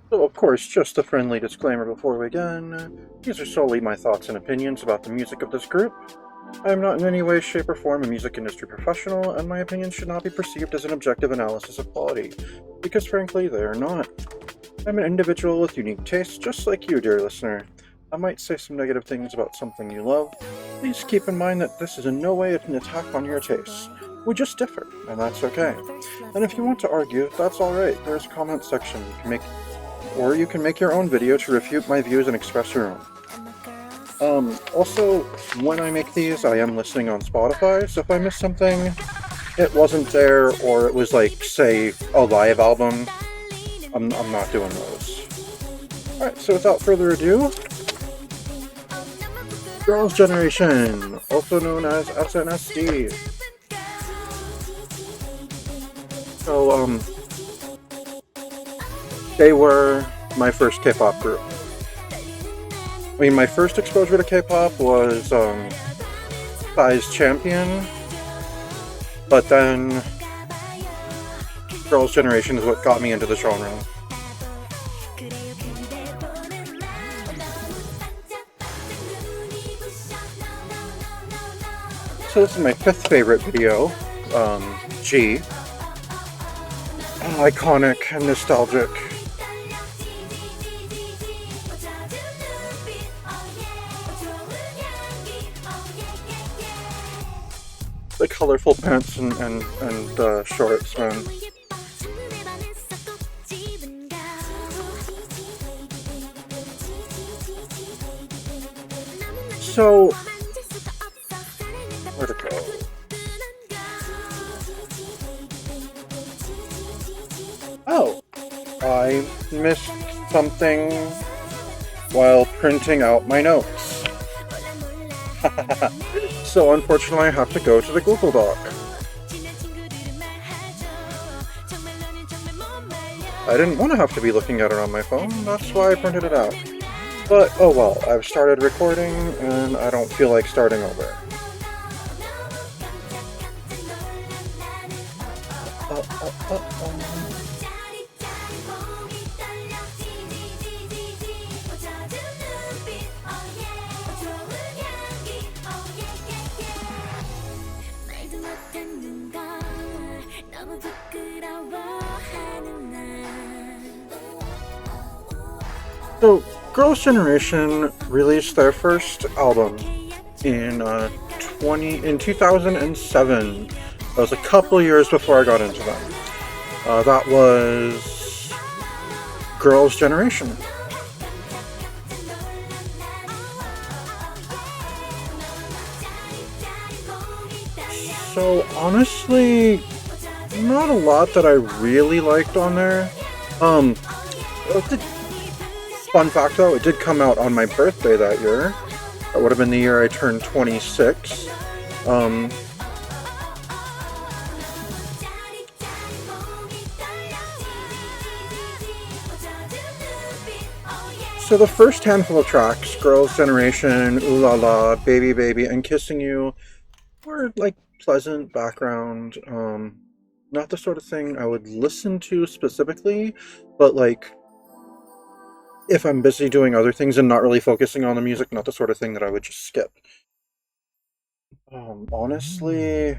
So, of course, just a friendly disclaimer before we begin. These are solely my thoughts and opinions about the music of this group. I am not in any way, shape, or form a music industry professional, and my opinions should not be perceived as an objective analysis of quality, because frankly, they are not. I'm an individual with unique tastes, just like you, dear listener. I might say some negative things about something you love. Please keep in mind that this is in no way an attack on your tastes. We just differ, and that's okay. And if you want to argue, that's alright. There's a comment section you can make your own video to refute my views and express your own. Also, when I make these, I am listening on Spotify, so if I miss something, it wasn't there, or it was like, say, a live album, I'm not doing those. Alright, so without further ado, Girls' Generation, also known as SNSD. So, they were my first K-pop group. I mean, my first exposure to K-pop was Psy's Champion, but then Girls' Generation is what got me into the genre. So this is my fifth favorite video, G. Iconic and nostalgic. The colorful pants and shorts, man. So, where'd it go? Oh, I missed something while printing out my notes. So unfortunately I have to go to the Google Doc. I didn't want to have to be looking at it on my phone, that's why I printed it out. But oh well, I've started recording and I don't feel like starting over. So, Girls' Generation released their first album in 2007. That was a couple years before I got into them. That was Girls' Generation. So honestly, not a lot that I really liked on there. Fun fact though, it did come out on my birthday that year. That would have been the year I turned 26. So the first handful of tracks, Girls' Generation, Ooh La La, Baby Baby, and Kissing You, were like pleasant background. Not the sort of thing I would listen to specifically, but like if I'm busy doing other things and not really focusing on the music, not the sort of thing that I would just skip. Honestly,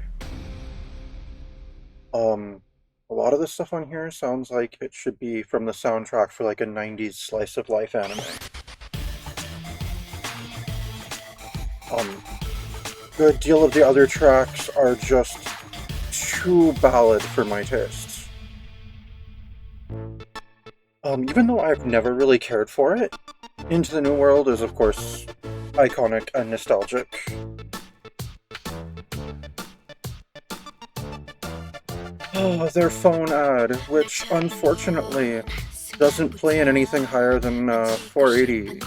a lot of the stuff on here sounds like it should be from the soundtrack for like a 90s slice of life anime. Good deal of the other tracks are just too ballad for my tastes. Even though I've never really cared for it, Into the New World is of course iconic and nostalgic. Oh, their phone ad, which unfortunately doesn't play in anything higher than 480.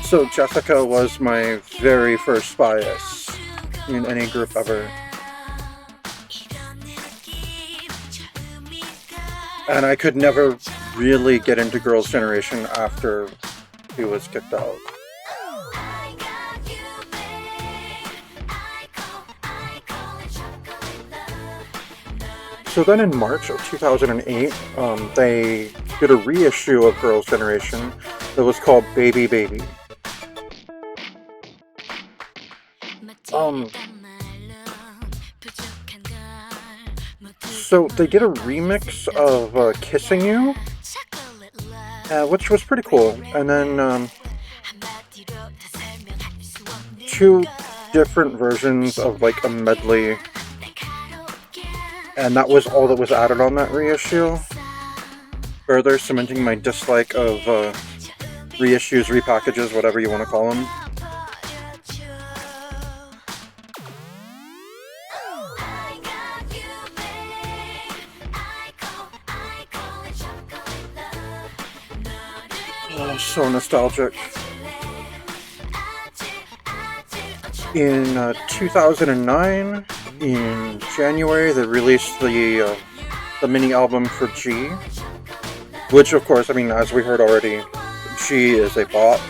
So Jessica was my very first bias in any group ever. And I could never really get into Girls' Generation after he was kicked out. So then in March of 2008, they did a reissue of Girls' Generation that was called Baby Baby. So they did a remix of Kissing You, which was pretty cool. And then two different versions of like a medley. And that was all that was added on that reissue. Further cementing my dislike of reissues, repackages, whatever you want to call them. Oh, so nostalgic. In 2009, in January, they released the mini album for G, which, of course, I mean, as we heard already, G is a bop.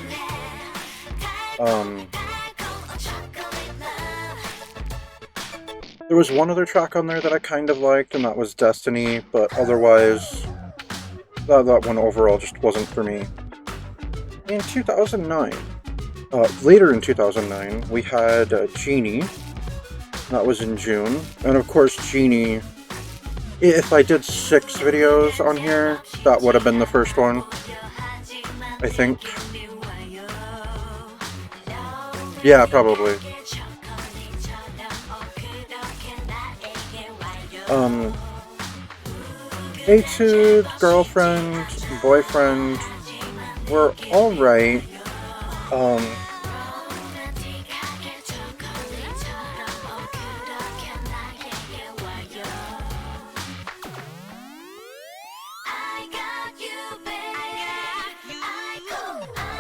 There was one other track on there that I kind of liked, and that was Destiny, but otherwise, that one overall just wasn't for me. In 2009, later in 2009, we had Genie. That was in June. And of course, Genie, if I did 6 videos on here, that would have been the first one, I think. Yeah, probably. Etude, Girlfriend, Boyfriend were alright.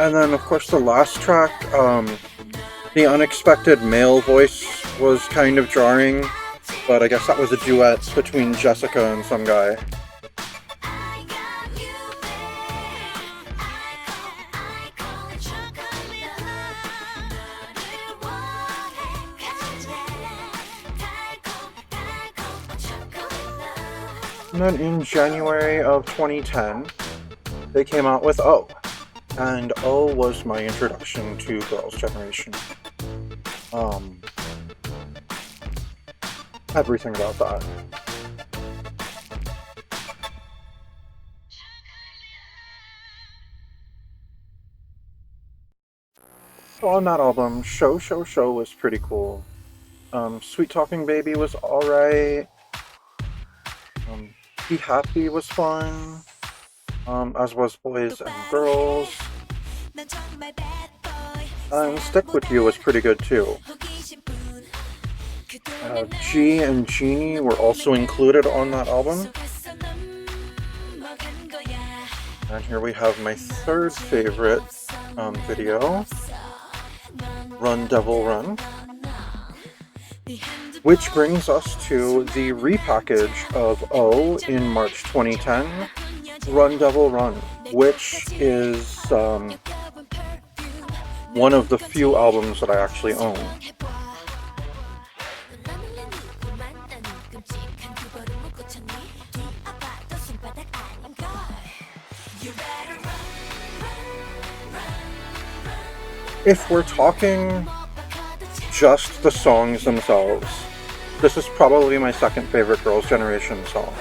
And then, of course, the last track, the unexpected male voice was kind of jarring, but I guess that was a duet between Jessica and some guy. And then in January of 2010, they came out with O. And O was my introduction to Girls' Generation. Everything about that. So on that album, Show was pretty cool. Sweet Talking Baby was alright. Be Happy was fun. As was Boys and Girls. And Stick With You was pretty good too. G and Genie were also included on that album. And here we have my third favorite video, Run Devil Run. Which brings us to the repackage of O in March 2010, Run Devil Run, which is one of the few albums that I actually own. If we're talking just the songs themselves, this is probably my second favorite Girls' Generation song.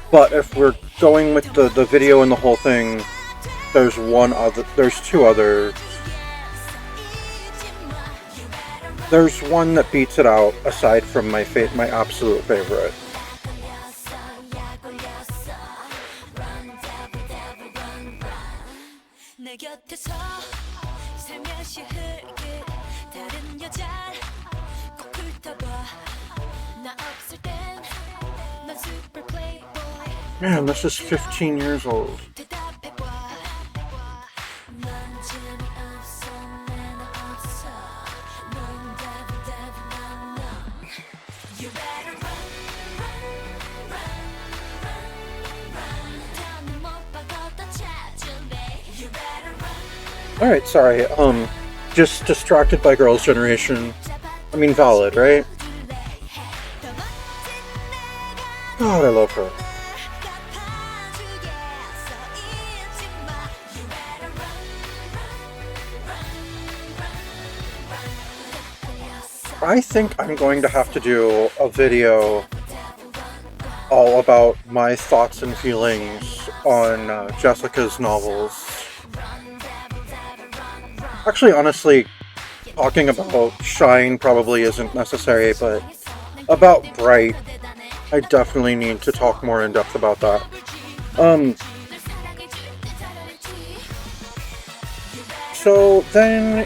But if we're going with the video and the whole thing, there's two others. There's one that beats it out aside from my absolute favorite. Man, this is 15 years old. Alright, sorry, just distracted by Girls' Generation. I mean, valid, right? God, I love her. I think I'm going to have to do a video all about my thoughts and feelings on Jessica's novels. Actually, honestly, talking about Shine probably isn't necessary, but about Bright, I definitely need to talk more in depth about that. So then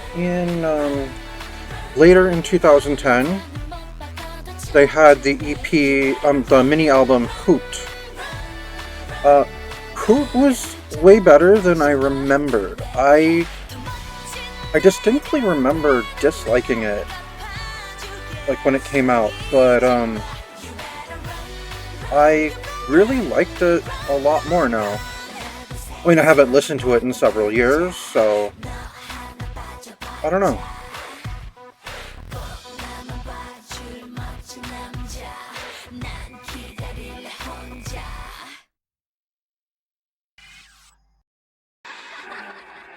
later in 2010, they had the EP, the mini album Hoot. Hoot was way better than I remembered. I distinctly remember disliking it, like when it came out, but I really liked it a lot more now. I mean, I haven't listened to it in several years, so I don't know.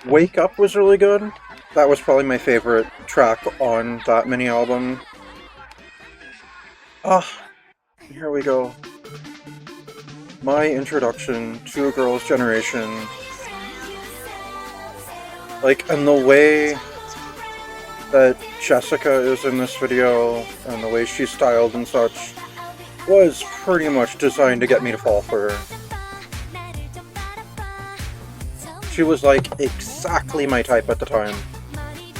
Wake Up was really good. That was probably my favorite track on that mini album. Ah, here we go. My introduction to a girl's generation. Like, and the way that Jessica is in this video, and the way she's styled and such, was pretty much designed to get me to fall for her. She was like exactly my type at the time.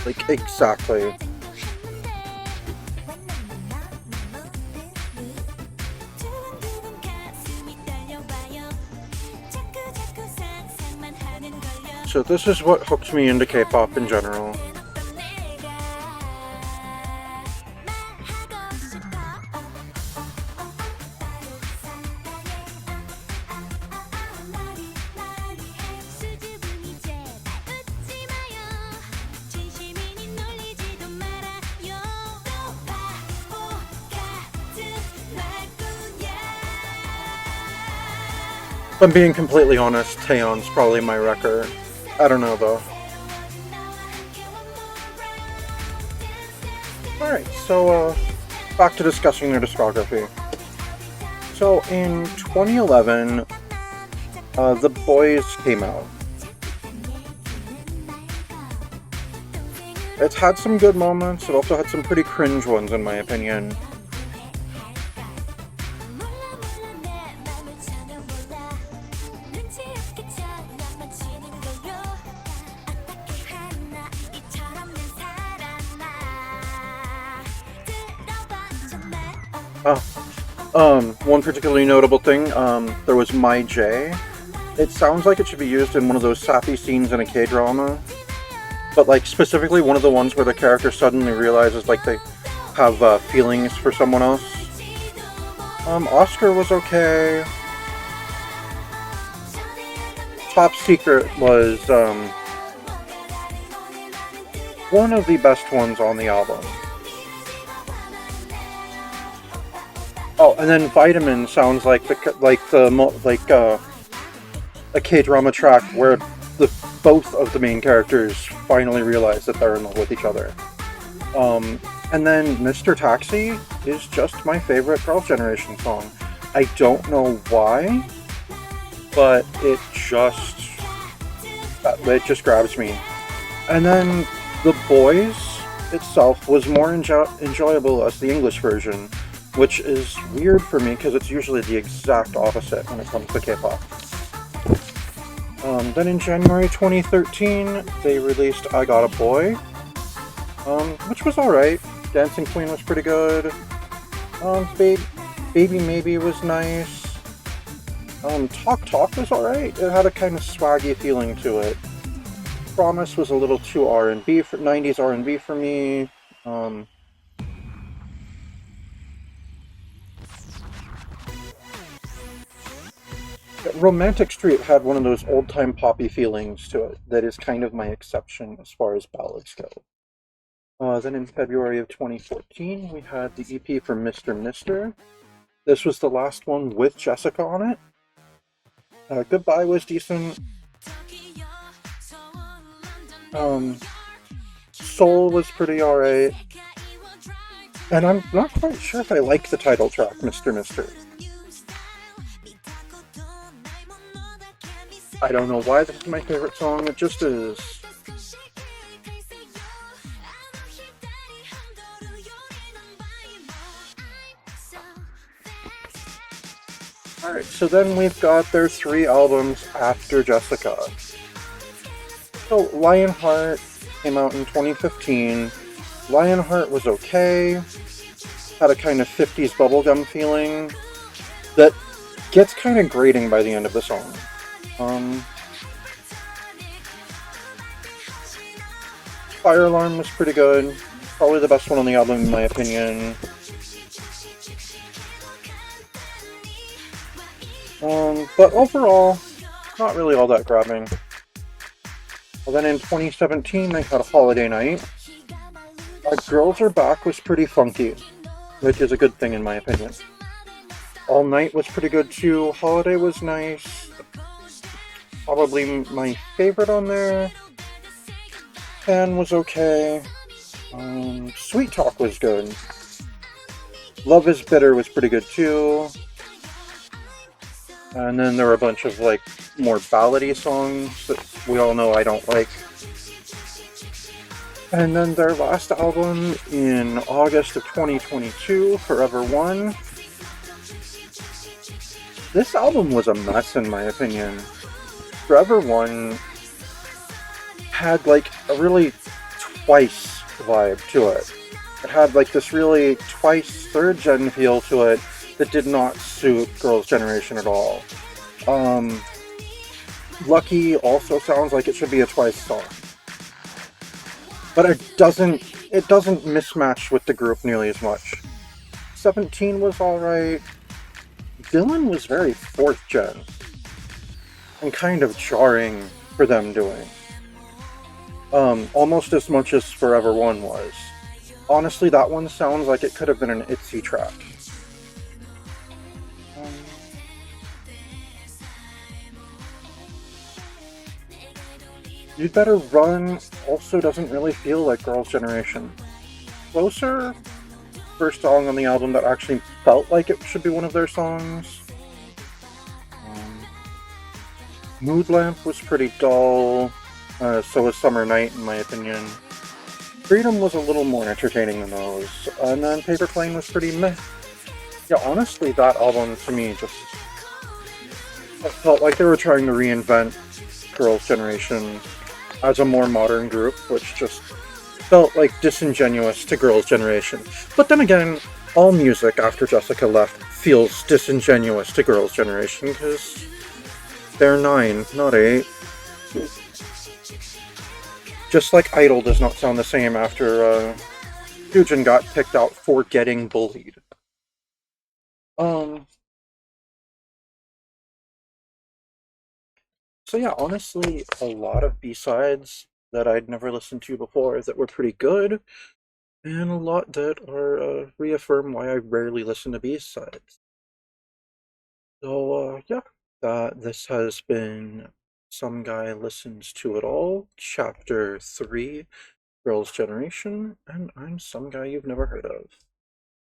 Like, exactly. So this is what hooked me into K-pop in general. If I'm being completely honest, Taeyeon's probably my wrecker. I don't know though. Alright, so back to discussing their discography. So in 2011, The Boys came out. It's had some good moments, it also had some pretty cringe ones in my opinion. One particularly notable thing, there was My J. It sounds like it should be used in one of those sappy scenes in a K-drama, but like specifically one of the ones where the character suddenly realizes like they have feelings for someone else. Oscar was okay. Top Secret was one of the best ones on the album. Oh, and then Vitamin sounds like a K-drama track where both of the main characters finally realize that they're in love with each other. And then Mr. Taxi is just my favorite Girls' Generation song. I don't know why, but it just grabs me. And then The Boys itself was more enjoyable as the English version, which is weird for me because it's usually the exact opposite when it comes to K-pop. Then in January 2013, they released I Got a Boy, which was alright. Dancing Queen was pretty good. Baby Maybe was nice. Talk Talk was alright. It had a kind of swaggy feeling to it. Promise was a little too R&B for 90s R&B for me. Romantic Street had one of those old-time poppy feelings to it that is kind of my exception as far as ballads go. Then in February of 2014, we had the EP for Mr. Mister. This was the last one with Jessica on it. Goodbye was decent. Um, Soul was pretty alright. And I'm not quite sure if I like the title track, Mr. Mister. I don't know why this is my favorite song, it just is. Alright, so then we've got their 3 albums after Jessica. So Lionheart came out in 2015. Lionheart was okay. Had a kind of 50s bubblegum feeling that gets kind of grating by the end of the song. Fire Alarm was pretty good. Probably the best one on the album in my opinion. But overall, not really all that grabbing. Well, then in 2017, they had a Holiday Night. Girls Are Back was pretty funky, which is a good thing in my opinion. All Night was pretty good too. Holiday was nice. Probably my favorite on there. Fan was okay. Sweet Talk was good. Love is Bitter was pretty good too. And then there were a bunch of like more ballady songs that we all know I don't like. And then their last album in August of 2022, Forever One. This album was a mess in my opinion. Forever One had like a really Twice vibe to it. It had like this really Twice third gen feel to it that did not suit Girls' Generation at all. Lucky also sounds like it should be a Twice song. But it doesn't mismatch with the group nearly as much. 17 was alright. Villain was very 4th gen. And kind of jarring for them doing. Almost as much as Forever One was. Honestly, that one sounds like it could have been an ITZY track. You'd Better Run also doesn't really feel like Girls' Generation. Closer, first song on the album that actually felt like it should be one of their songs. Mood Lamp was pretty dull, so was Summer Night in my opinion. Freedom was a little more entertaining than those, and then Paper Plane was pretty meh. Yeah, honestly, that album to me just felt like they were trying to reinvent Girls' Generation as a more modern group, which just felt like disingenuous to Girls' Generation. But then again, all music after Jessica left feels disingenuous to Girls' Generation, because they're 9, not 8. Just like Idol does not sound the same after Hyojin got picked out for getting bullied. So yeah, honestly, a lot of B-sides that I'd never listened to before that were pretty good, and a lot that are reaffirm why I rarely listen to B-sides. So yeah, this has been Some Guy Listens to It All, Chapter 3, Girls' Generation, and I'm some guy you've never heard of.